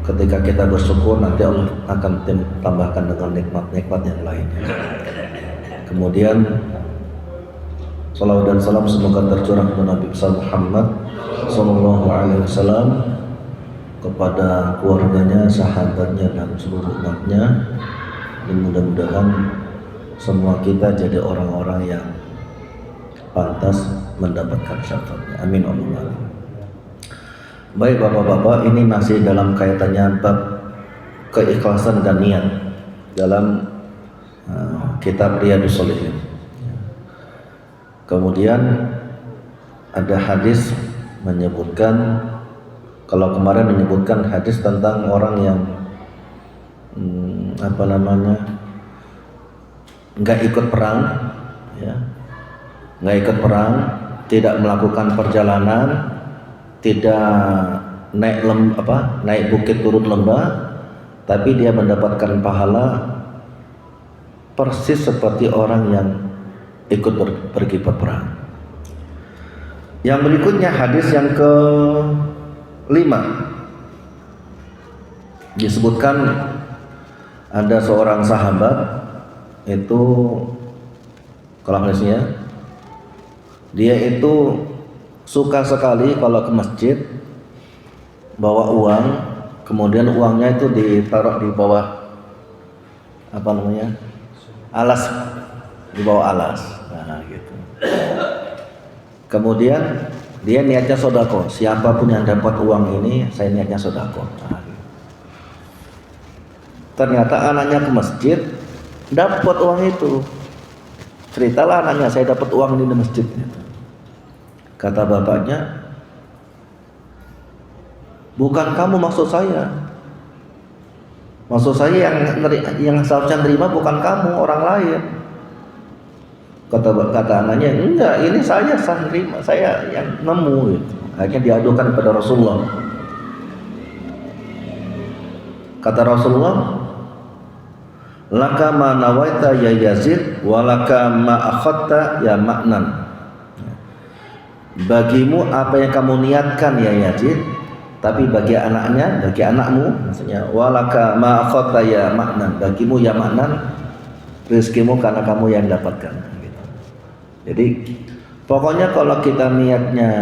ketika kita bersyukur nanti Allah akan tambahkan dengan nikmat-nikmat yang lainnya. Kemudian salawat dan salam semoga tercurah kepada Nabi besar Muhammad sallallahu alaihi wasallam, kepada keluarganya, sahabatnya dan seluruh umatnya, dan mudah-mudahan semua kita jadi orang-orang yang pantas mendapatkan syafaatnya. Amin Allahumma amin. Baik bapak-bapak, ini masih dalam kaitannya bab keikhlasan dan niat dalam kitab Riyadhus Shalihin. Kemudian ada hadis menyebutkan, kalau kemarin menyebutkan hadis tentang orang yang nggak ikut perang, ya, nggak ikut perang, tidak melakukan perjalanan, tidak naik bukit turun lembah, tapi dia mendapatkan pahala persis seperti orang yang ikut pergi berperang. Yang berikutnya hadis yang ke-5, disebutkan ada seorang sahabat itu, kalau hadisnya dia itu suka sekali kalau ke masjid bawa uang, kemudian uangnya itu ditaruh di bawah alas, di bawah alas. Nah, gitu. Kemudian dia niatnya sodako, siapapun yang dapat uang ini saya niatnya sodako. Nah, gitu. Ternyata anaknya ke masjid dapat uang itu. Ceritalah anaknya, saya dapat uang ini di masjid. Kata bapaknya, bukan kamu maksud saya. Maksud saya yang seharusnya nerima bukan kamu, orang lain. Kata anaknya, enggak, ini saya nerima, saya yang nemu. Gitu. Akhirnya diadukan kepada Rasulullah. Kata Rasulullah, laka ma nawaita ya Yazid, walaka ma akhadta ya Ma'nan. Bagimu apa yang kamu niatkan ya Yazid, tapi bagi anaknya, bagi anakmu, maksudnya walaka ma akhadta ya Ma'nan, bagimu ya Ma'nan, rezekimu karena kamu yang dapatkan. Gitu. Jadi pokoknya kalau kita niatnya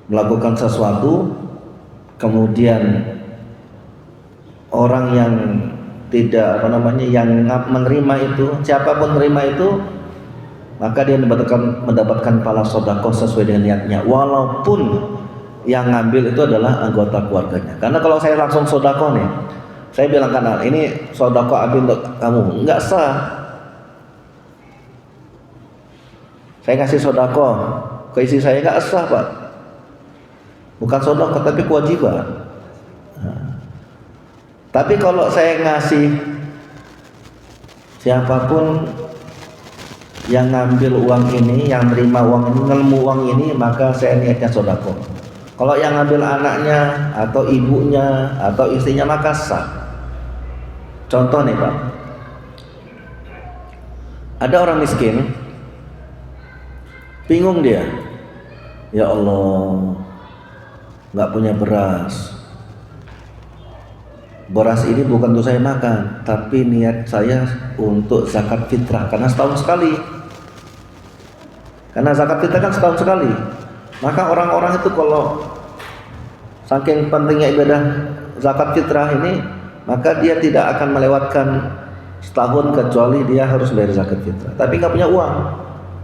melakukan sesuatu, kemudian orang yang tidak yang menerima itu, siapapun menerima itu, maka dia mendapatkan pahala sedekah sesuai dengan niatnya, walaupun yang ngambil itu adalah anggota keluarganya. Karena kalau saya langsung sedekah nih, saya bilang kan, ini sedekah Abi untuk kamu, enggak sah. Saya ngasih sedekah ke istri saya, enggak sah Pak. Bukan sedekah tapi kewajiban. Tapi kalau saya ngasih siapapun yang ngambil uang ini, yang terima uang ini, ngelmu uang ini, maka saya niatnya sedekah. Kalau yang ngambil anaknya atau ibunya atau istrinya maka sah. Contoh nih Pak, ada orang miskin, bingung dia, ya Allah, nggak punya beras. Beras ini bukan untuk saya makan, tapi niat saya untuk zakat fitrah, karena setahun sekali. Karena zakat fitrah kan setahun sekali. Maka orang-orang itu kalau saking pentingnya ibadah zakat fitrah ini, maka dia tidak akan melewatkan setahun kecuali dia harus bayar zakat fitrah. Tapi nggak punya uang,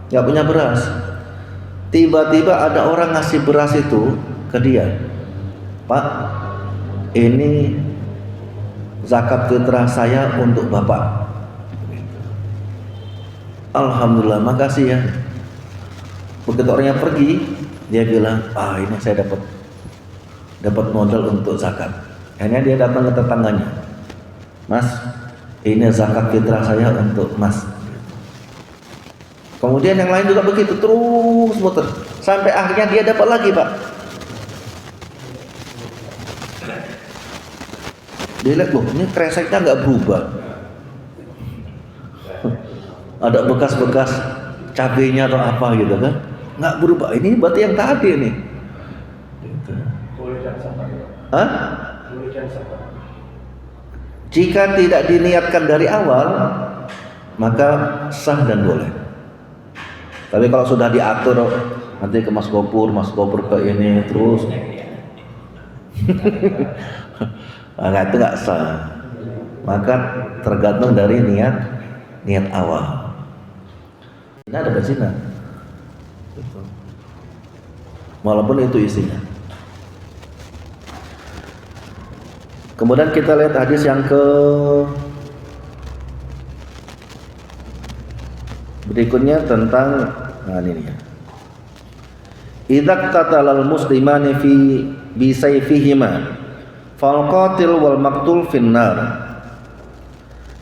nggak punya beras. Tiba-tiba ada orang ngasih beras itu ke dia, Pak, ini zakat fitrah saya untuk Bapak. Alhamdulillah, makasih ya. Begitu orangnya pergi, dia bilang, ini saya dapat modal untuk zakat. Akhirnya dia datang ke tetangganya, Mas, ini zakat fitrah saya untuk Mas. Kemudian yang lain juga begitu, terus muter sampai akhirnya dia dapat lagi Pak. Dia lihat, loh, ini kreseknya nggak berubah, ada bekas-bekas cabenya atau apa gitu kan, nggak berubah. Ini berarti yang tadi nih. Hah? Jika tidak diniatkan dari awal, maka sah dan boleh. Tapi kalau sudah diatur, nanti ke Mas Gopur ke ini terus, nah, itu nggak sah. Maka tergantung dari niat awal. Ini ada berzina, walaupun itu isinya. Kemudian kita lihat hadis yang berikutnya tentang ini ya. Idza qatalal muslimani fi bi sayfihima fal qatil wal maqtul finnar.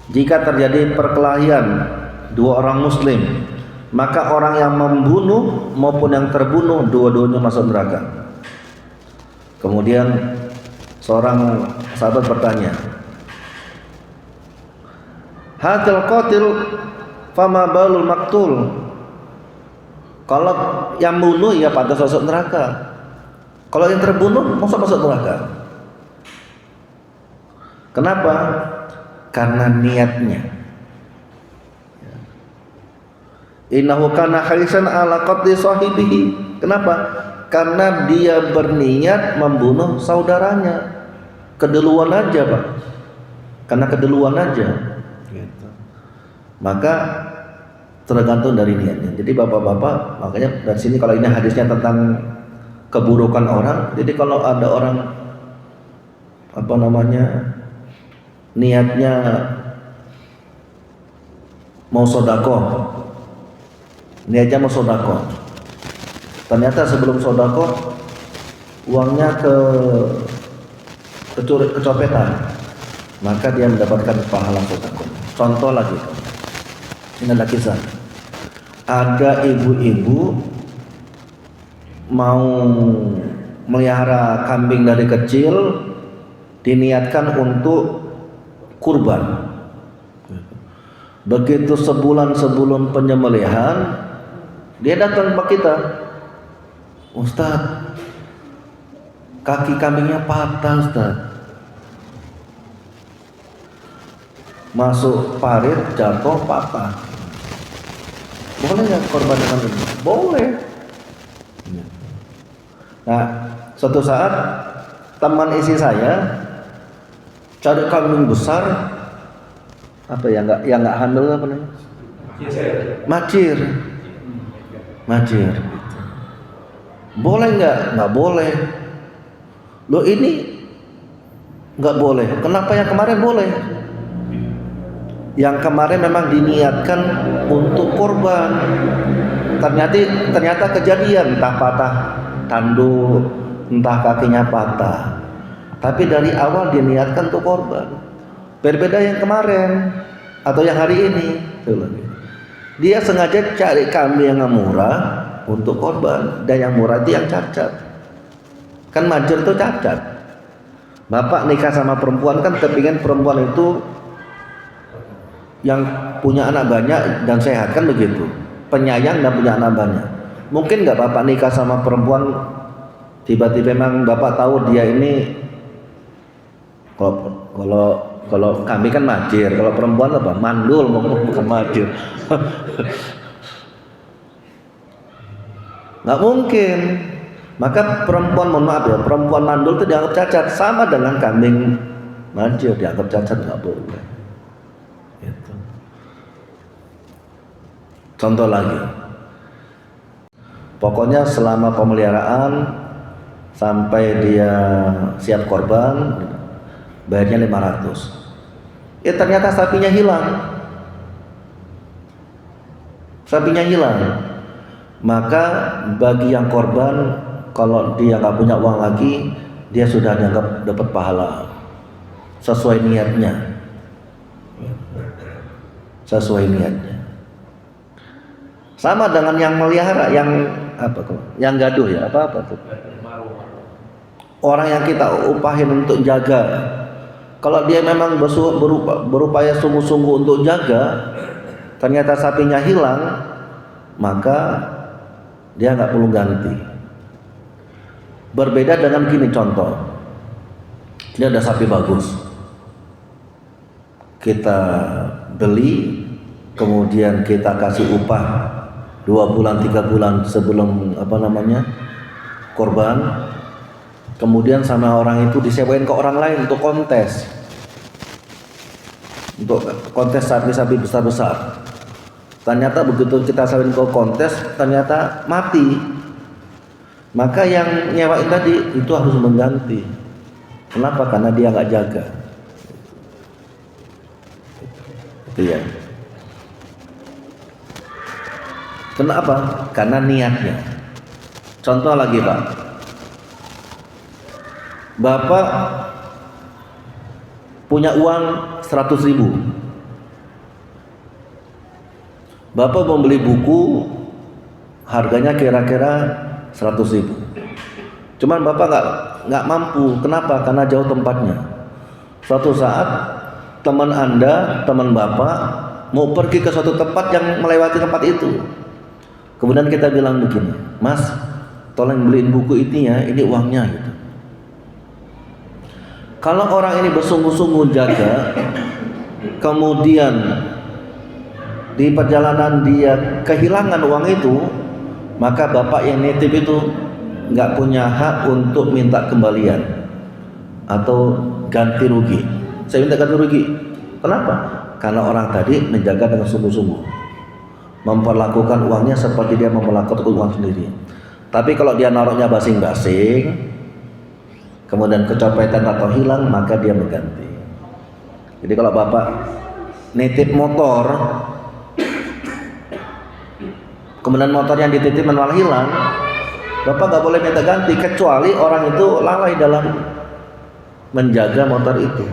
Jika terjadi perkelahian dua orang muslim, maka orang yang membunuh maupun yang terbunuh dua-duanya masuk neraka. Kemudian seorang sahabat bertanya, "Hadzal qatil fama balul maqtul?" Kalau yang bunuh ya pantas masuk neraka. Kalau yang terbunuh masuk neraka. Kenapa? Karena niatnya. Innahu kana harisan ala qatli sahibihi. Kenapa? Karena dia berniat membunuh saudaranya. Keduluan aja, Pak. Karena keduluan aja. Gitu. Maka tergantung dari niatnya. Jadi bapak-bapak, makanya dari sini kalau ini hadisnya tentang keburukan orang. Jadi kalau ada orang niatnya mau sedekah, niatnya mau sedekah. Ternyata sebelum sedekah uangnya kecopetan, maka dia mendapatkan pahala sedekah. Contoh lagi, ini adalah kisah. Ada ibu-ibu mau melihara kambing dari kecil, diniatkan untuk kurban. Begitu sebulan sebelum penyembelihan, dia datang ke kita, "Ustaz, kaki kambingnya patah, Ustaz. Masuk parit, jatuh, patah. Boleh nggak korban dengan ini?" Boleh. Nah, suatu saat teman istri saya cari kambing besar, yang nggak hamil apa namanya? Macir. Boleh nggak? Nggak boleh. Loh, ini nggak boleh. Kenapa yang kemarin boleh? Yang kemarin memang diniatkan untuk korban. Ternyata kejadian, entah patah tanduk, entah kakinya patah. Tapi dari awal diniatkan untuk korban. Berbeda yang kemarin atau yang hari ini. Dia sengaja cari kambing yang murah untuk korban, dan yang murah itu yang cacat. Kan majur itu cacat. Bapak nikah sama perempuan kan kepingin perempuan itu yang punya anak banyak dan sehat, kan begitu. Penyayang dan punya anak banyak. Mungkin nggak bapak nikah sama perempuan tiba-tiba memang bapak tahu dia ini, kalau kami kan majir, kalau perempuan apa? Mandul, bukan majir. Nggak mungkin. Maka perempuan, mohon maaf ya, perempuan mandul itu dianggap cacat, sama dengan kambing majir dianggap cacat, nggak boleh. Gitu. Contoh lagi, pokoknya selama pemeliharaan sampai dia siap korban, bayarnya 500. Ya ternyata sapinya hilang. Maka bagi yang korban, kalau dia nggak punya uang lagi, dia sudah dianggap dapat pahala sesuai niatnya. Sama dengan yang melihara, yang gaduh ya, apa tuh? Orang yang kita upahin untuk jaga, kalau dia memang berupaya sungguh-sungguh untuk jaga, ternyata sapinya hilang, maka dia nggak perlu ganti. Berbeda dengan gini contoh. Ini ada sapi bagus. Kita beli, kemudian kita kasih upah 2 bulan 3 bulan sebelum korban. Kemudian sama orang itu disewain ke orang lain untuk kontes sapi-sapi besar-besar. Ternyata begitu kita sewain ke kontes, ternyata mati. Maka yang nyewain tadi itu harus mengganti. Kenapa? Karena dia nggak jaga. Itu ya. Kenapa? Karena niatnya. Contoh lagi Pak. Bapak punya uang 100.000. Bapak membeli buku harganya kira-kira 100.000. Cuman Bapak nggak mampu. Kenapa? Karena jauh tempatnya. Suatu saat teman Anda, teman Bapak mau pergi ke suatu tempat yang melewati tempat itu. Kemudian kita bilang begini, Mas, tolong beliin buku ini ya, ini uangnya gitu. Kalau orang ini bersungguh-sungguh jaga, kemudian di perjalanan dia kehilangan uang itu, maka bapak yang nitip itu nggak punya hak untuk minta kembalian atau ganti rugi. Saya minta ganti rugi. Kenapa? Karena orang tadi menjaga dengan sungguh-sungguh, memperlakukan uangnya seperti dia memperlakukan uang sendiri. Tapi kalau dia naruhnya basing-basing, kemudian kecopetan atau hilang, maka dia mengganti. Jadi kalau bapak nitip motor, kemudian motor yang dititip malah hilang, bapak nggak boleh minta ganti kecuali orang itu lalai dalam menjaga motor itu.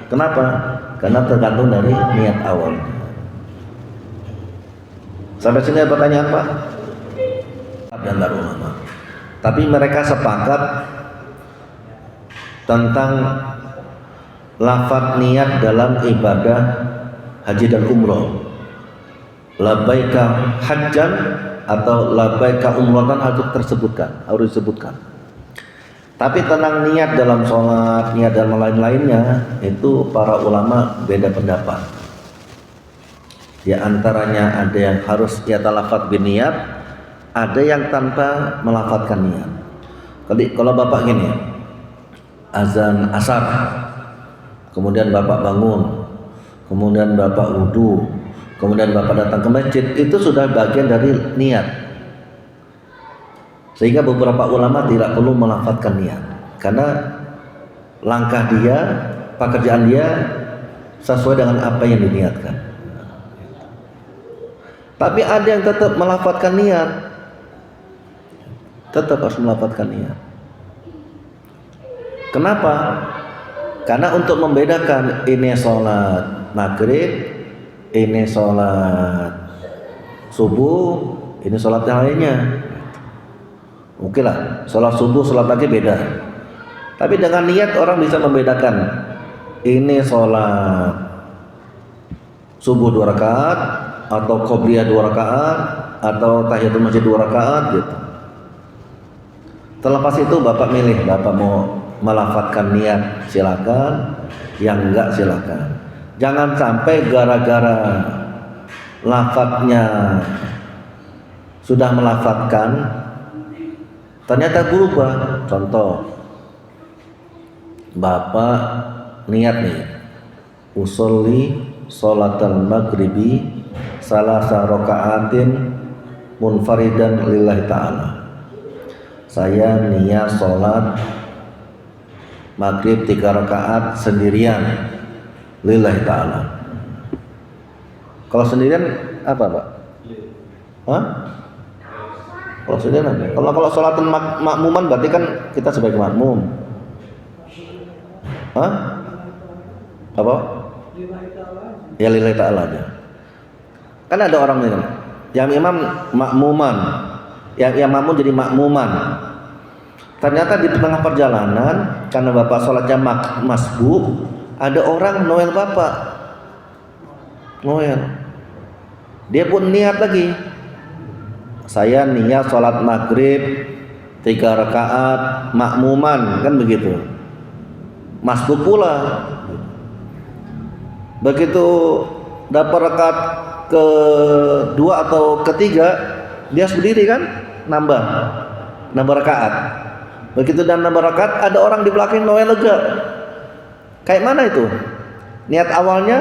Kenapa? Karena tergantung dari niat awal. Sampai sini ada pertanyaan Pak? Dan ulama. Tapi mereka sepakat tentang lafaz niat dalam ibadah haji dan umroh. Labbaika hajjan atau labbaika umratan harus disebutkan. Tapi tentang niat dalam sholat, niat dalam lain-lainnya, itu para ulama beda pendapat. Di antaranya ada yang harus yatalafat biniat, ada yang tanpa melafadzkan niat. Kalau bapak gini, azan asar, kemudian bapak bangun, kemudian bapak wudu, kemudian bapak datang ke masjid, itu sudah bagian dari niat. Sehingga beberapa ulama tidak perlu melafadzkan niat, karena langkah dia, pekerjaan dia sesuai dengan apa yang diniatkan. Tapi ada yang tetap melafadzkan niat, tetap harus melafadzkan niat. Kenapa? Karena untuk membedakan ini sholat maghrib, ini sholat subuh, ini sholat yang lainnya. Oke lah, sholat subuh, sholat pagi beda. Tapi dengan niat orang bisa membedakan. Ini sholat subuh 2 rakaat, atau qobliyah 2 rakaat, atau tahiyatul masjid 2 rakaat gitu. Terlepas itu bapak milih, bapak mau melafadzkan niat silakan, yang enggak silakan. Jangan sampai gara-gara lafadznya sudah melafadzkan ternyata berubah. Contoh, bapak niat nih, usolli sholatal maghribi salasa rakaatin munfaridan lillahi ta'ala. Saya niat sholat maghrib 3 rakaat sendirian lillahi ta'ala. Kalau sendirian apa Pak? Hah? Kalau sendirian apa? Kalau sholatul makmuman berarti kan kita sebagai makmum. Hah? Apa? Ya lillahi ta'ala aja. Kan ada orang yang imam makmuman, yang makmum jadi makmuman. Ternyata di tengah perjalanan, karena bapak sholatnya masbuk, ada orang noel bapak, noel. Dia pun niat lagi, saya niat sholat maghrib 3 rakaat makmuman, kan begitu. Masbuk pula. Begitu dapat rakaat kedua atau ketiga, dia berdiri kan, nambah rakaat. Begitu dan nambah rakaat, ada orang di belakang mulai lega. Kayak mana itu? Niat awalnya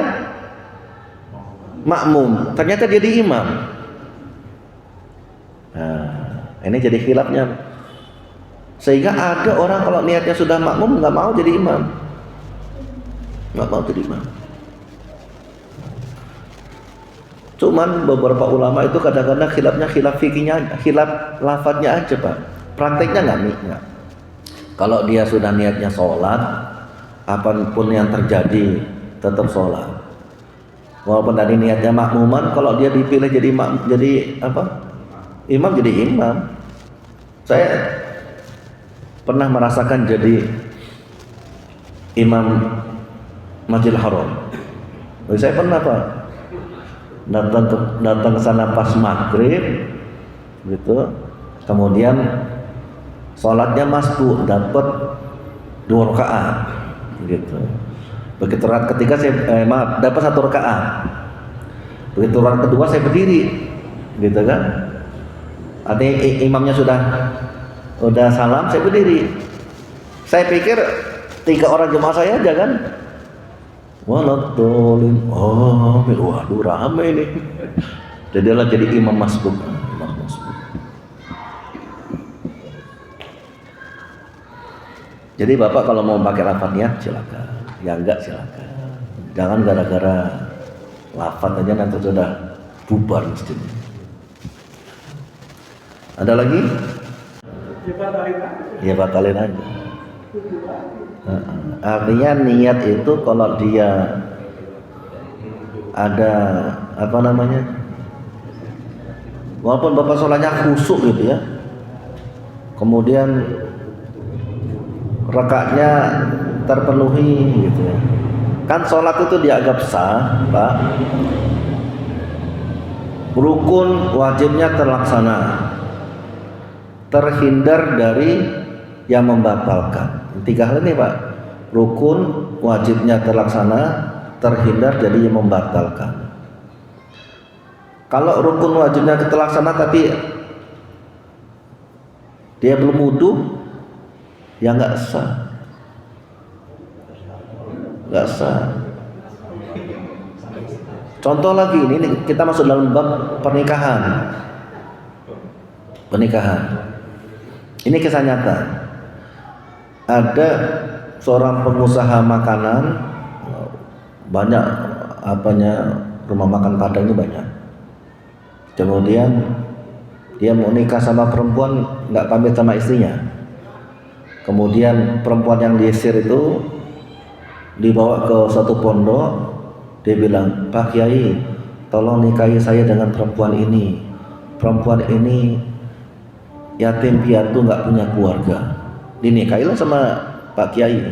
makmum, ternyata dia di imam. Nah, ini jadi khilafnya. Sehingga ada orang kalau niatnya sudah makmum nggak mau jadi imam, Cuman beberapa ulama itu kadang-kadang khilafnya khilaf fikihnya, khilaf lafadznya aja Pak. Prakteknya nggak. Kalau dia sudah niatnya sholat, apapun yang terjadi tetap sholat. Walaupun tadi niatnya makmuman, kalau dia dipilih jadi imam jadi imam. Saya pernah merasakan jadi imam Masjidil Haram. Saya pernah Pak datang ke sana pas maghrib gitu, kemudian sholatnya masbuk, dapat 2 rakaat gitu. Begitu rakaat ketiga dapat 1 rakaat. Begitu rakaat kedua saya berdiri gitu kan, artinya imamnya udah salam, saya berdiri. Saya pikir 3 orang jemaah saya aja kan, waladhdallin, waduh rame ini. Jadilah jadi imam masbuk. Jadi Bapak kalau mau pakai lafaz niat silakan, ya enggak silakan. Jangan gara-gara lafaz aja nanti sudah bubar masjidnya. Ada lagi? Ya batalin aja. Artinya niat itu kalau dia ada walaupun Bapak sholatnya khusyuk gitu ya, kemudian rakaatnya terpenuhi gitu ya, kan sholat itu dianggap sah Pak, rukun wajibnya terlaksana, terhindar dari yang membatalkan. 3 hal ini Pak, rukun wajibnya terlaksana, terhindar dari yang membatalkan. Kalau rukun wajibnya terlaksana tapi dia belum wudu, ya nggak sah. Contoh lagi, ini kita masuk dalam bab pernikahan. Ini kisah nyata. Ada seorang pengusaha makanan, banyak rumah makan Padang ini banyak. Kemudian dia mau nikah sama perempuan, nggak pamit sama istrinya. Kemudian perempuan yang diisir itu dibawa ke satu pondok. Dia bilang, Pak Kiai, tolong nikahi saya dengan perempuan ini. Perempuan ini yatim piatu, nggak punya keluarga. Dinikahilah sama Pak Kiai.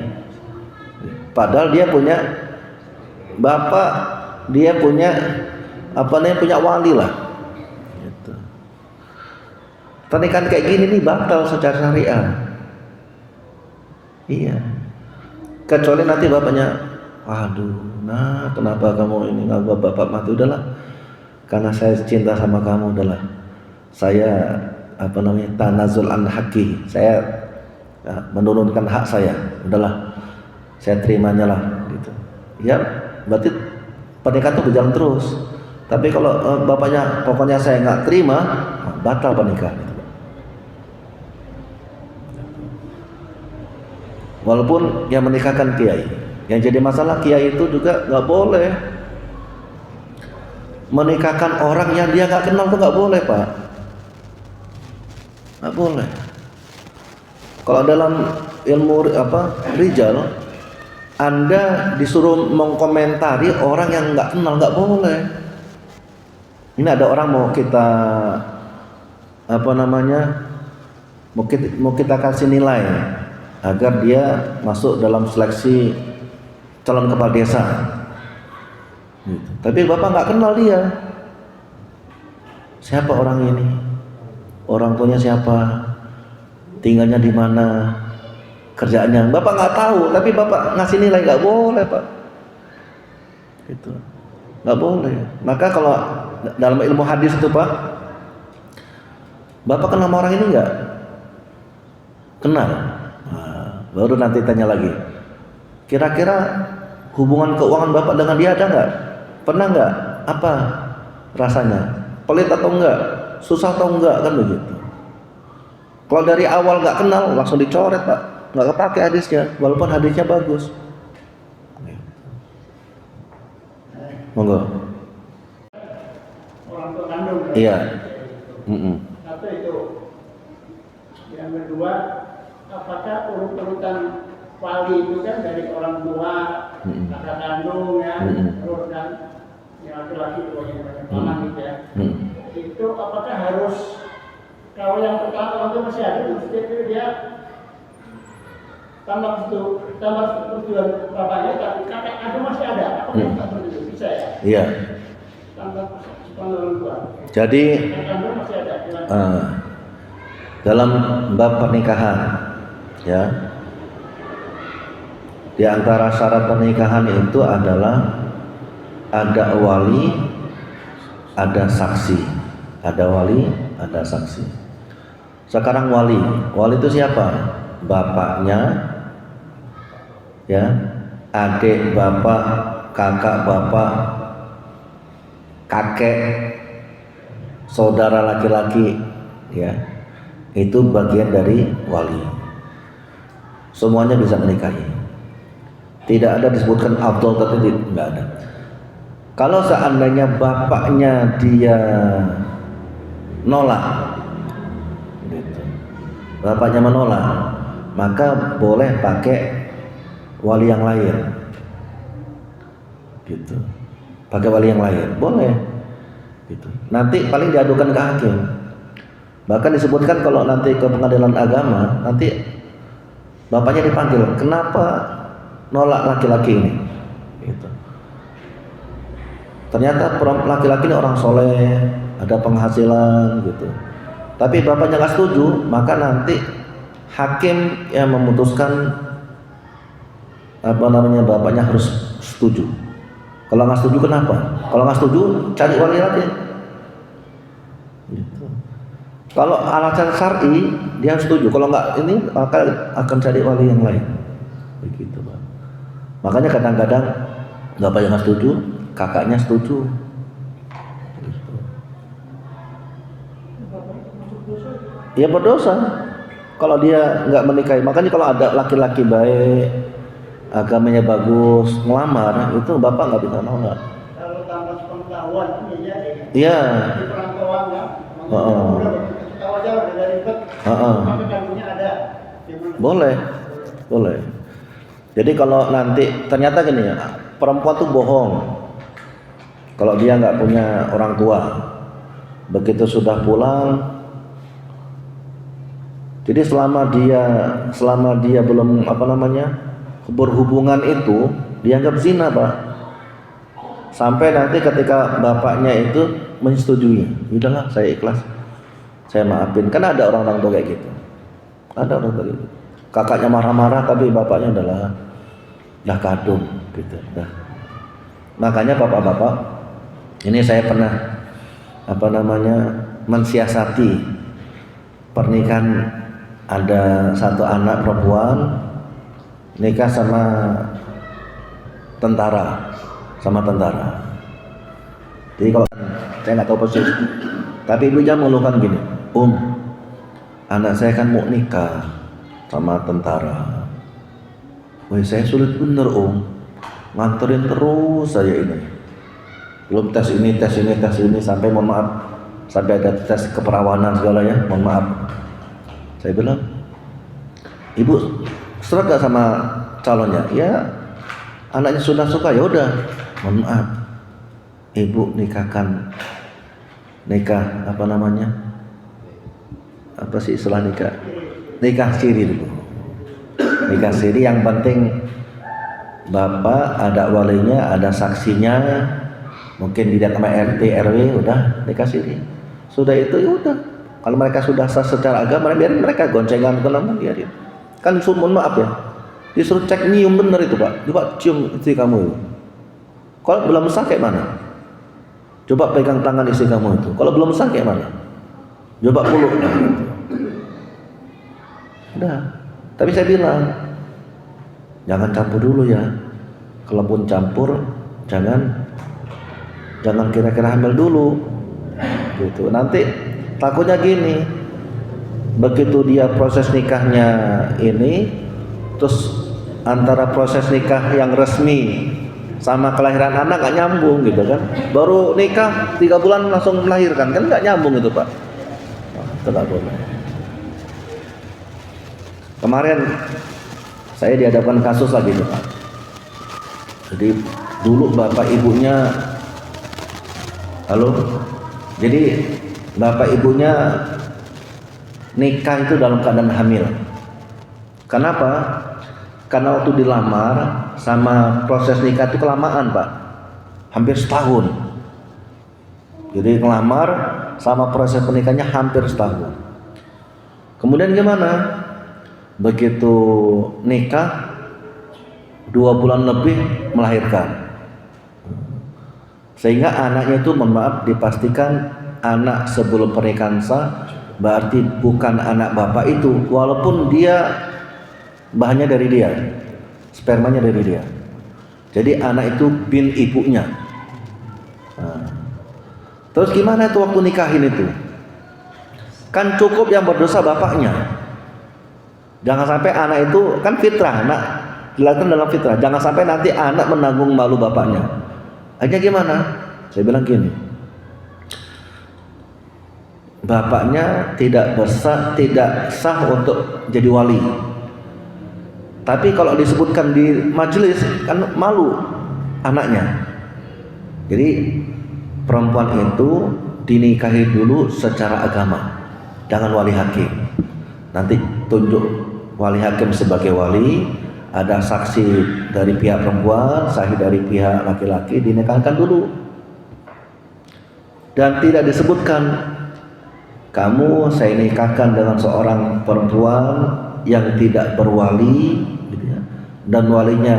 Padahal dia punya bapak, dia punya punya wali lah. Gitu. Pernikahan kayak gini nih batal secara syariah. Iya. Kecuali nanti bapaknya, kenapa kamu ini nggak bapak mati, udahlah. Karena saya cinta sama kamu, udahlah. Saya tanazul an haqi. Saya menurunkan hak saya, udahlah, saya terimanya lah gitu. Ya berarti pernikahan itu berjalan terus. Tapi kalau bapaknya pokoknya saya nggak terima, batal pernikahan itu. Walaupun yang menikahkan kiai, yang jadi masalah kiai itu juga nggak boleh menikahkan orang yang dia nggak kenal, tuh nggak boleh Pak, nggak boleh. Kalau dalam ilmu rijal, Anda disuruh mengkomentari orang yang nggak kenal, nggak boleh. Ini ada orang mau kita mau kita kasih nilai agar dia masuk dalam seleksi calon kepala desa. Gitu. Tapi Bapak nggak kenal dia. Siapa orang ini? Orang tuanya siapa? tinggalnya di mana, kerjaannya. Bapak nggak tahu, tapi bapak ngasih nilai, nggak boleh pak. Itu nggak boleh. Maka kalau dalam ilmu hadis itu pak, bapak kenal sama orang ini nggak? Kenal. Nah, baru nanti tanya lagi. Kira-kira hubungan keuangan bapak dengan dia ada nggak? Pernah nggak? Apa rasanya? Pelit atau enggak? Susah atau enggak? Kan begitu. Kalau dari awal nggak kenal, langsung dicoret pak, nggak kepake hadisnya, walaupun hadisnya bagus. Monggo. Orang tua kandung. Iya. Satu itu. Yang kedua, apakah urut-urutan wali itu kan dari orang tua, kakak kandung ya, terus kan yang laki-laki itu yang paman gitu ya. Itu apakah harus kalau yang pertama orang tua masih ada, itu dia tambah persetujuan bapaknya, tapi kakak kandung masih ada. Apakah kita begitu? Bisa ya? Iya. Tambah persetujuan orang tua. Jadi Kakak kandung masih ada. dalam bab pernikahan, ya, di antara syarat pernikahan itu adalah ada wali, ada saksi. Ada wali, ada saksi. Sekarang wali itu siapa? Bapaknya, ya, adik bapak, kakak bapak, kakek, saudara laki-laki, ya, itu bagian dari wali. Semuanya bisa menikahi. Tidak ada disebutkan afdal tertentu, enggak ada. Kalau seandainya bapaknya dia nolak, gitu, bapaknya menolak, maka boleh pakai wali yang lain, gitu. Pakai wali yang lain, boleh, gitu. Nanti paling diadukan ke hakim. Bahkan disebutkan kalau nanti ke pengadilan agama, nanti bapaknya dipanggil, kenapa nolak laki-laki ini? Gitu. Ternyata laki-laki ini orang soleh, ada penghasilan, gitu. Tapi bapaknya nggak setuju, maka nanti hakim yang memutuskan bapaknya harus setuju. Kalau nggak setuju kenapa? Kalau nggak setuju cari wali lagi. Gitu. Kalau alasan syar'i dia setuju, kalau nggak ini maka akan cari wali yang lain. Begitu Pak. Makanya kadang-kadang bapaknya nggak setuju, kakaknya setuju. Gitu. Ya berdosa kalau dia nggak menikahi. Makanya kalau ada laki-laki baik, agamanya bagus, ngelamar, itu bapak nggak bisa nolak. Kalau tambah pengetahuan ini ya. Iya. Di perantauan ya. Tahu aja dari ribet. Ada. Boleh. Jadi kalau nanti ternyata gini ya, perempuan tuh bohong. Kalau dia nggak punya orang tua, begitu sudah pulang, jadi selama dia belum berhubungan itu dianggap zina Pak. Sampai nanti ketika bapaknya itu menyetujui, udahlah saya ikhlas, saya maafin. Kan ada orang-orang tua kayak gitu. Ada orang tua kayak gitu. Kakaknya marah-marah tapi bapaknya adalah kadung gitu. Nah, makanya bapak-bapak, ini saya pernah mensiasati pernikahan. Ada satu anak perempuan nikah sama tentara. Jadi kalau saya nggak tahu persis, tapi ibunya mengeluhkan gini, anak saya kan mau nikah sama tentara. Wah, saya sulit bener nganterin terus saya ini. Belum tes ini sampai mohon maaf, sampai ada tes keperawanan segala ya, mohon maaf. Saya bilang, ibu serak gak sama calonnya? Ya, anaknya sudah suka, ya udah. Mohon maaf, ibu nikah apa sih istilah nikah? Nikah siri dulu. Nikah siri yang penting bapak ada walinya, ada saksinya, mungkin dilihat sama RT RW, udah nikah siri. Sudah itu ya udah, Kalau mereka sudah sah secara agama, biarin mereka goncengan ke lambung, biarin. Kan disuruh, mohon maaf ya, disuruh cek nyium bener itu Pak. Coba cium istri kamu itu. Kalau belum sah kayak mana? Coba pegang tangan istri kamu itu. Kalau belum sah kayak mana? Coba peluk. Udah. Tapi saya bilang, jangan campur dulu ya. Kalaupun campur, jangan kira-kira hamil dulu. Gitu. Nanti takutnya gini, begitu dia proses nikahnya ini, terus antara proses nikah yang resmi sama kelahiran anak gak nyambung gitu kan. Baru nikah 3 bulan langsung melahirkan, kan gak nyambung itu Pak. Itu gak boleh. Kemarin saya dihadapkan kasus lagi nih Pak. Jadi dulu bapak ibunya, halo, jadi bapak ibunya nikah itu dalam keadaan hamil. Kenapa? Karena waktu dilamar sama proses nikah itu kelamaan Pak, hampir setahun. Jadi ngelamar sama proses pernikahannya hampir setahun. Kemudian gimana? Begitu nikah 2 bulan lebih melahirkan. Sehingga anaknya itu, mohon maaf, dipastikan anak sebelum pernikahan sah, berarti bukan anak bapak itu, walaupun dia bahannya dari dia, spermanya dari dia. Jadi anak itu bin ibunya. Nah, terus gimana itu waktu nikahin itu? Kan cukup yang berdosa bapaknya. Jangan sampai anak itu, kan fitrah, anak dilakukan dalam fitrah. Jangan sampai nanti anak menanggung malu bapaknya. Akhirnya gimana? Saya bilang gini, bapaknya tidak sah untuk jadi wali. Tapi kalau disebutkan di majelis kan malu anaknya. Jadi perempuan itu dinikahi dulu secara agama, jangan wali hakim. Nanti tunjuk wali hakim sebagai wali, ada saksi dari pihak perempuan, sahih dari pihak laki-laki, dinikahkan dulu. Dan tidak disebutkan, kamu saya nikahkan dengan seorang perempuan yang tidak berwali, gitu ya. Dan walinya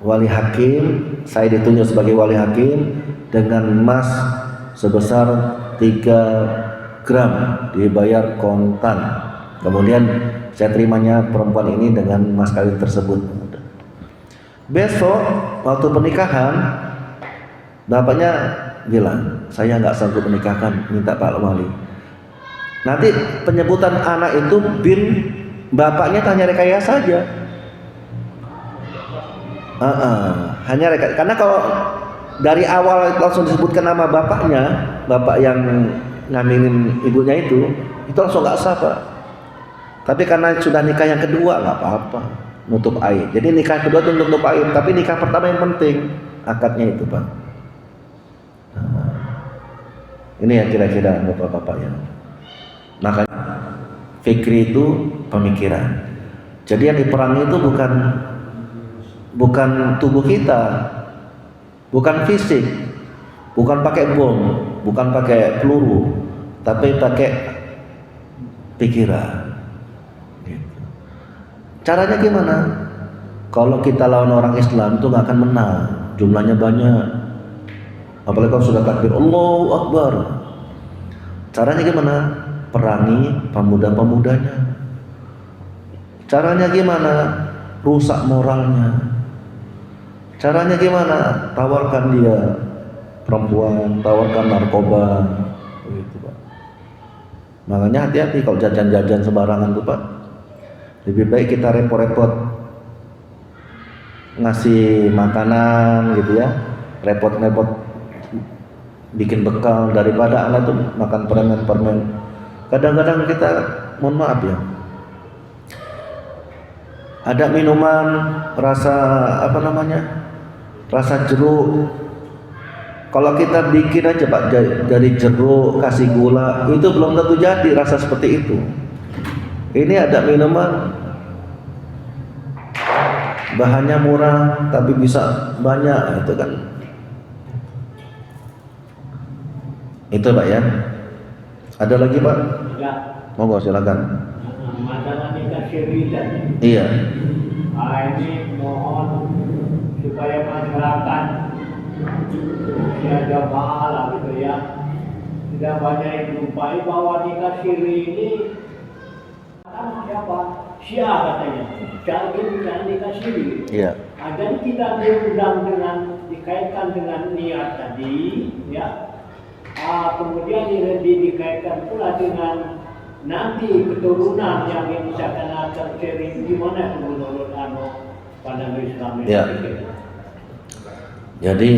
wali hakim, saya ditunjuk sebagai wali hakim dengan emas sebesar 3 gram dibayar kontan. Kemudian saya terimanya perempuan ini dengan mas kawin tersebut. Besok waktu pernikahan, bapaknya bilang, saya nggak sanggup menikahkan, minta Pak Wali. Nanti penyebutan anak itu bin bapaknya hanya rekayasa saja. Hanya rekayasa. Karena kalau dari awal langsung disebutkan nama bapaknya, bapak yang ngaminin ibunya itu langsung nggak sah Pak. Tapi karena sudah nikah yang kedua nggak apa-apa, nutup aib. Jadi nikah kedua itu nutup aib, tapi nikah pertama yang penting, akadnya itu Pak. Nah, ini ya kira-kira bapak-bapak ya. Makanya fikri itu pemikiran. Jadi yang diperangi itu bukan tubuh kita, bukan fisik, bukan pakai bom, bukan pakai peluru, tapi pakai pikiran. Caranya gimana? Kalau kita lawan orang Islam itu nggak akan menang, jumlahnya banyak. Apalagi kalau sudah takbir Allahu Akbar. Caranya gimana? Perangi pemuda-pemudanya. Caranya gimana? Rusak moralnya. Caranya gimana? Tawarkan dia perempuan, tawarkan narkoba, begitu Pak. Makanya hati-hati kalau jajan-jajan sembarangan tuh Pak. Lebih baik kita repot-repot ngasih makanan gitu ya, repot-repot bikin bekal daripada anak tuh makan permen-permen. Kadang-kadang kita, mohon maaf ya, ada minuman rasa rasa jeruk. Kalau kita bikin aja Pak dari jeruk kasih gula, itu belum tentu jadi rasa seperti itu. Ini ada minuman bahannya murah tapi bisa banyak, itu kan. Itu Pak ya. Ada lagi Pak? Ya. Monggo silakan. Masalah nikah siri tadi. Iya. Ini mohon supaya masyarakat ya jamaah lah gitu ya, tidak banyak yang jumpai bahwa nikah siri ini kan siapa? Syiah katanya. Jangan nikah siri. Iya. Nah, jadi kita diundang dengan dikaitkan dengan niat tadi, ya. Kemudian dikaitkan pula dengan nanti keturunan yang misalkan akan sering gimana menurut pandangan Islam ini. Ya. Jadi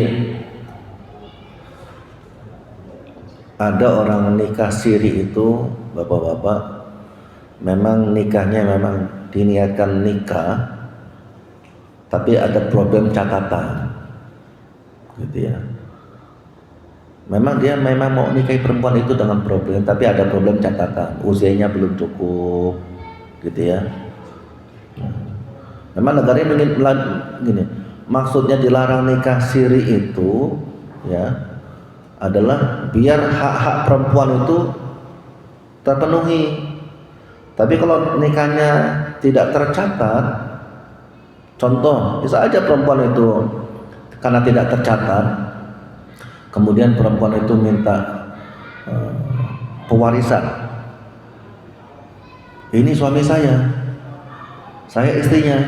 ada orang nikah siri itu, bapak-bapak, memang nikahnya memang diniatkan nikah, tapi ada problem catatan, gitu ya. Memang dia mau nikahi perempuan itu dengan problem, tapi ada problem catatan, usianya belum cukup, gitu ya. Memang negaranya ingin gini, maksudnya dilarang nikah siri itu, ya, adalah biar hak-hak perempuan itu terpenuhi. Tapi kalau nikahnya tidak tercatat, contoh, bisa aja perempuan itu karena tidak tercatat, kemudian perempuan itu minta pewarisan. Ini suami saya istrinya,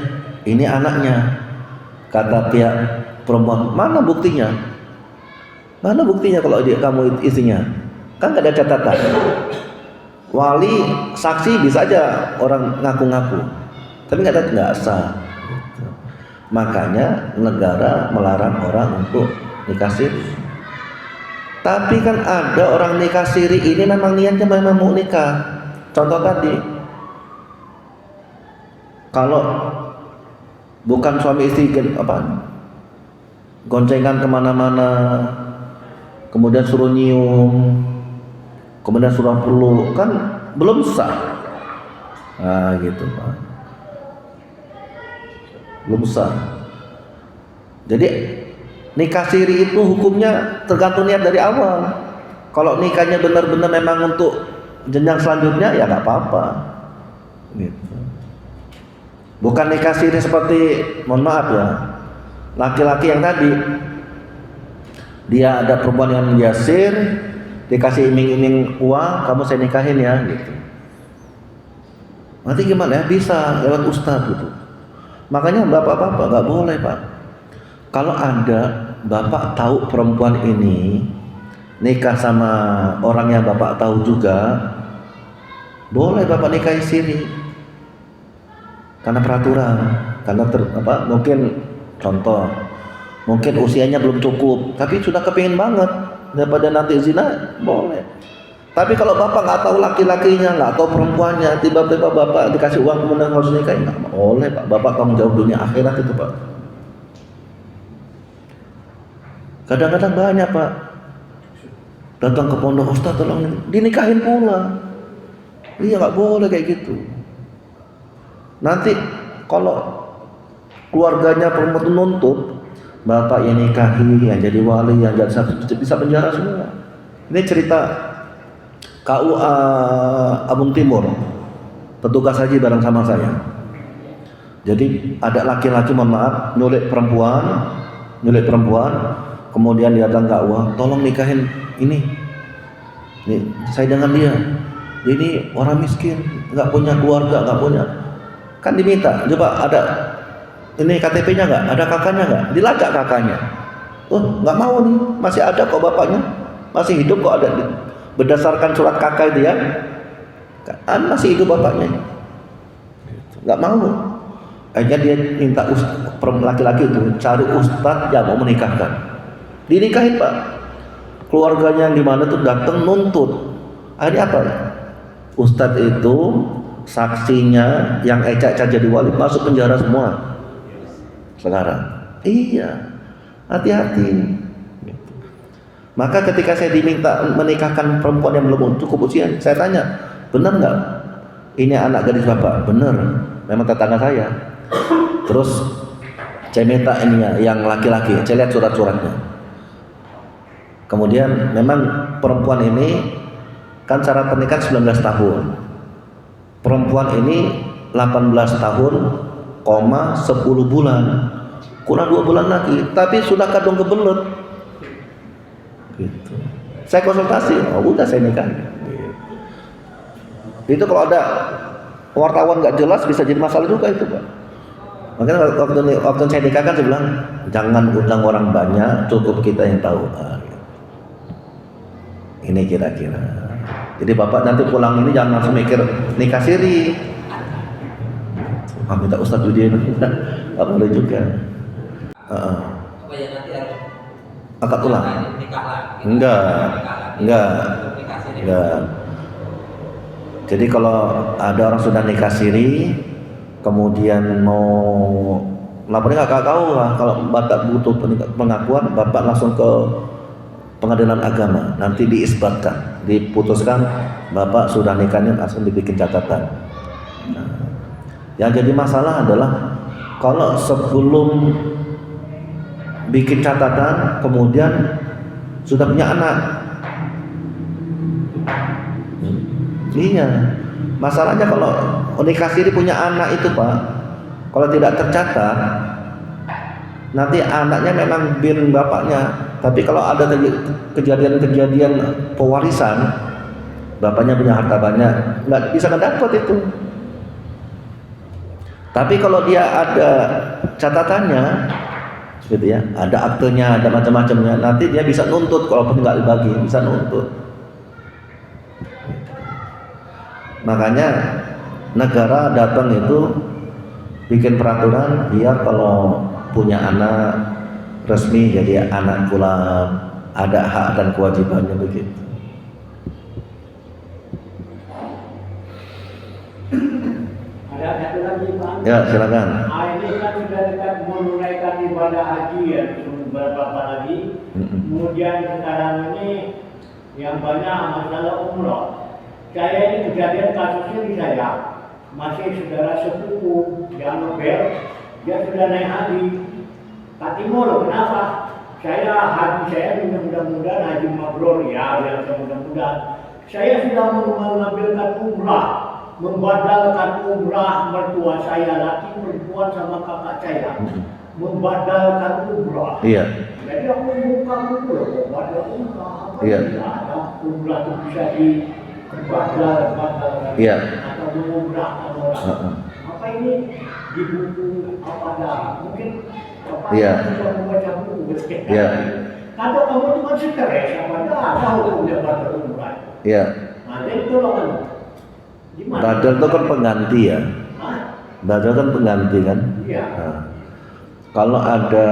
ini anaknya. Kata pihak perempuan, mana buktinya? Mana buktinya kalau kamu istrinya? Kan gak ada catatan. Wali, saksi bisa aja orang ngaku-ngaku, tapi nggak sah. Makanya negara melarang orang untuk nikah siri. Tapi kan ada orang nikah siri ini memang niatnya memang mau nikah. Contoh tadi, kalau bukan suami istri goncengan kemana-mana, kemudian suruh nyium, kemudian suruh peluk, kan belum sah. Nah gitu Pak, belum sah. Jadi nikah siri itu hukumnya tergantung niat dari awal. Kalau nikahnya benar-benar memang untuk jenjang selanjutnya, ya nggak apa-apa. Gitu. Bukan nikah siri seperti, mohon maaf ya, laki-laki yang tadi, dia ada perempuan yang dia sir, dikasih iming-iming uang, kamu saya nikahin ya, gitu. Nanti gimana ya? Bisa lewat ustadz gitu. Makanya bapak-bapak nggak boleh Pak. Kalau ada bapak tahu perempuan ini nikah sama orang yang bapak tahu juga, boleh bapak nikahi siri. Karena peraturan, karena mungkin contoh, mungkin usianya belum cukup, tapi sudah kepingin banget daripada nanti zina, boleh. Tapi kalau bapak nggak tahu laki-lakinya, nggak tahu perempuannya, tiba-tiba bapak dikasih uang kemudian harus nikahin, nggak boleh Pak. Bapak tanggung jawab dunia akhirat itu Pak. Kadang-kadang banyak Pak datang ke pondok, Ustaz tolong dinikahin pula. Iya nggak boleh kayak gitu. Nanti kalau keluarganya perempuan itu nuntut, bapak yang nikahi, yang jadi wali, yang jadi saksi, bisa penjara semua. Ini cerita KUA Abung Timur, petugas haji bareng sama saya. Jadi ada laki-laki, mohon maaf, nyulik perempuan, kemudian dia datang KUA, tolong nikahin ini saya dengan dia. Ini orang miskin, nggak punya keluarga, nggak punya. Kan diminta, coba ada ini KTP-nya nggak, ada kakaknya nggak, dilacak kakaknya. Nggak mau nih, masih ada kok bapaknya, masih hidup kok, ada berdasarkan surat kakak dia, kan masih hidup bapaknya, nggak mau. Akhirnya dia minta laki-laki itu cari ustadz yang mau menikahkan, dinikahin Pak. Keluarganya yang di mana tuh datang nuntut. Akhirnya apa? Ustadz itu saksinya yang ecak-ecak jadi wali masuk penjara semua sekarang. Iya, hati-hati. Maka ketika saya diminta menikahkan perempuan yang belum cukup usia, saya tanya, benar nggak ini anak gadis bapak? Benar, memang tetangga saya. Terus saya minta ini yang laki-laki, saya lihat surat-suratnya. Kemudian memang perempuan ini kan syarat pernikahan 19 tahun. Perempuan ini 18 tahun, 10 bulan, kurang 2 bulan lagi, tapi sudah kadung kebelet. Gitu. Saya konsultasi, udah saya nikah. Itu kalau ada wartawan nggak jelas bisa jadi masalah juga itu, Pak. Makanya waktu saya nikah kan saya bilang jangan undang orang banyak, cukup kita yang tahu. Ini kira-kira. Jadi bapak nanti pulang ini jangan langsung mikir nikah siri. Minta Ustadz Yudin, nggak boleh juga. Apa ya nanti harus Akad ulang? nikah lagi? Enggak. Jadi kalau ada orang sudah nikah siri, kemudian mau lapornya nggak tahu lah. Kalau bapak butuh pengakuan, bapak langsung ke pengadilan agama, nanti diisbatkan, diputuskan bapak sudah nikahnya, langsung dibikin catatan. Nah, yang jadi masalah adalah kalau sebelum bikin catatan kemudian sudah punya anak. Iya, masalahnya kalau nikah siri punya anak itu, Pak, kalau tidak tercatat nanti anaknya memang bin bapaknya, tapi kalau ada kejadian-kejadian pewarisan, bapaknya punya harta banyak, nggak bisa dapat itu. Tapi kalau dia ada catatannya, gitu ya, ada aktenya, ada macam-macamnya, nanti dia bisa nuntut, kalaupun nggak dibagi, bisa nuntut. Makanya negara datang itu bikin peraturan biar kalau punya anak resmi jadi anak kulam, ada hak dan kewajibannya begitu. Ada satu lagi, Pak. Ya, silakan. Ini kan sudah dekat menunaikan ibadah haji ya, beberapa lagi. Kemudian sekarang ini yang banyak masalah umroh. Saya ini kejadian kasusnya di saya, masih saudara sepupu yang Nobel, dia sudah naik haji. Pak Timur, kenapa? Haji saya mudah-mudahan haji mabrur ya, biar mudah-mudahan. Saya sudah mengambilkan umrah, membadalkan umrah mertua saya, laki perempuan sama kakak saya, membadalkan umrah. Iya. Jadi aku buka dulu, badal umrah apa? Iya. Ada umrah itu bisa dibadal Iya. atau mengumrahkan orang. Apa ini di buku apa ada? Mungkin apa? Iya. Bisa membaca buku. Iya. Kalau kamu cuma stres, apa ada hukumnya badal umrah? Iya. Nah, jadi tolong gimana? Badal itu kan pengganti ya. Hah? Badal kan pengganti kan. Iya. Nah, kalau ada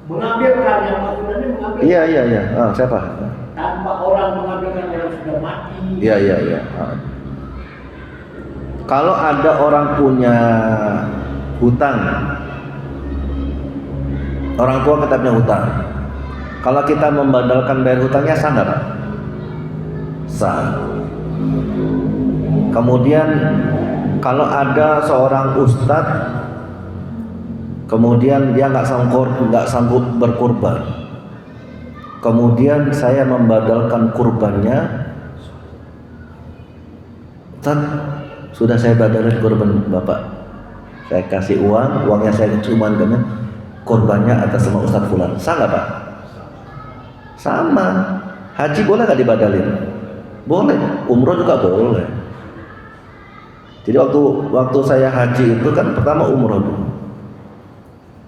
Mengambilkan yang maksudnya mengambil. Iya. Siapa? Tanpa orang mengambilkan yang sudah mati. Iya. Kalau ada orang punya hutang, orang tua kita punya hutang. Kalau kita membadalkan bayar hutangnya sah nggak, Pak? Sah. Kemudian kalau ada seorang ustadz, kemudian dia nggak sanggup berkurban, kemudian saya membadalkan kurbannya, sudah saya badalin kurban bapak, saya kasih uangnya saya cumankan kurbannya atas sama Ustadz Fulan, sah nggak, Pak? Sama. Haji boleh nggak dibadalin? Boleh. Umroh juga boleh. Jadi waktu saya haji itu kan pertama umroh dulu.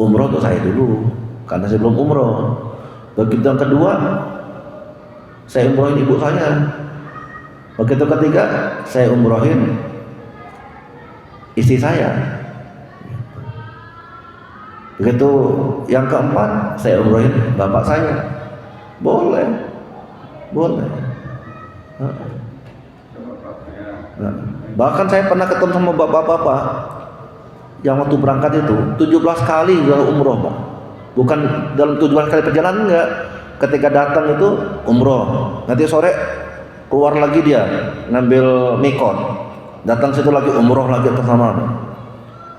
Umroh untuk saya dulu, karena saya belum umroh. Begitu yang kedua, saya umrohin ibu saya. Begitu ketiga, saya umrohin istri saya. Begitu yang keempat, saya umrohin bapak saya. Boleh. Nah, bahkan saya pernah ketemu sama bapak-bapak yang waktu berangkat itu 17 kali dalam umroh, Pak. Bukan dalam 17 kali perjalanan, enggak. Ketika datang itu umroh, nanti sore keluar lagi dia ngambil mikot, datang situ lagi umroh lagi ke sana.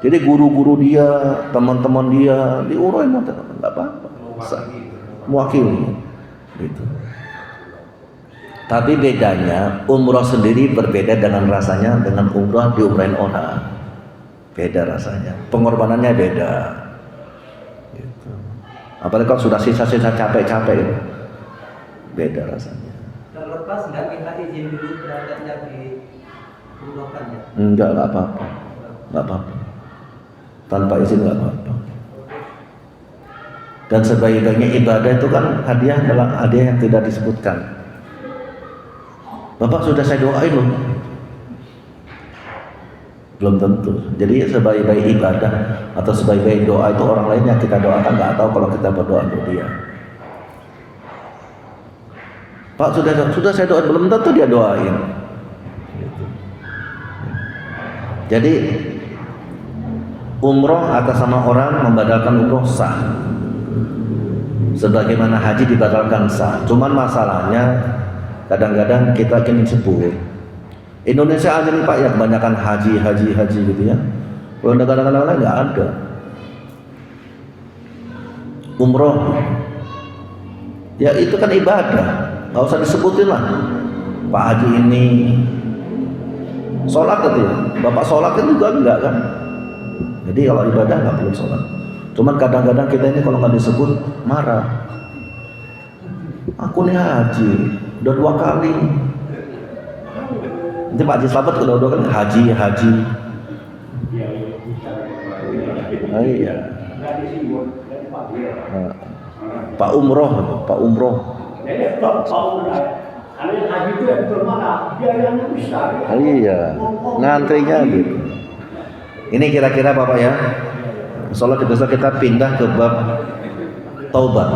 Jadi guru-guru dia, teman-teman dia diumrohin, enggak apa-apa. Mewakili gitu. Tapi bedanya umroh sendiri berbeda dengan rasanya dengan umroh diumrahin orang. Beda rasanya, pengorbanannya beda. Gitu. Apalagi kalau sudah sisa-sisa capek-capek itu, beda rasanya. Terlepas nggak minta izin dulu berangkatnya di umrohkan ya? Enggak apa-apa, nggak apa-apa. Tanpa izin nggak apa-apa. Dan sebaik-baiknya ibadah itu kan hadiah adalah hadiah yang tidak disebutkan. Bapak sudah saya doain loh. Belum tentu. Jadi sebaik-baik ibadah atau sebaik-baik doa itu orang lain yang kita doakan nggak tahu kalau kita berdoa untuk dia. Pak sudah saya doain, belum tentu dia doain. Gitu. Jadi umroh atas nama orang membatalkan umroh sah. Sebagaimana haji dibatalkan sah. Cuman masalahnya kadang-kadang kita ingin sebut Indonesia aja nih Pak ya kebanyakan haji gitu ya. Kalau negara-negara lain nggak ada. Umroh, ya itu kan ibadah, nggak usah disebutin lah. Pak haji ini sholat gitu ya, bapak sholat kan juga enggak kan. Jadi kalau ibadah nggak perlu sholat. Cuman kadang-kadang kita ini kalau nggak disebut marah. Aku nih haji udah 2 kali. Nanti Pak Haji Slamet udah 2 kali haji. Oh iya. Pak Umroh. Haji itu yang bermana biayanya besar. Iya. Ngantrinya gitu. Ini kira-kira Bapak ya. Insyaallah besok kita pindah ke bab taubat.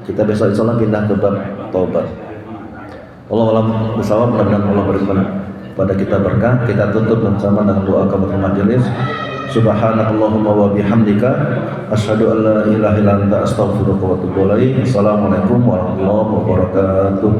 Kita besok insyaallah pindah ke bab taubat. Allah alam bersama, mudah-mudahan Allah berikan pada kita berkah. Kita tutup bersama dengan doa kafaratul majelis. Subhanakallahumma wa bihamdika asyhadu an la ilaha illa anta astaghfiruka wa atubu ilaik. Assalamualaikum warahmatullahi wabarakatuh.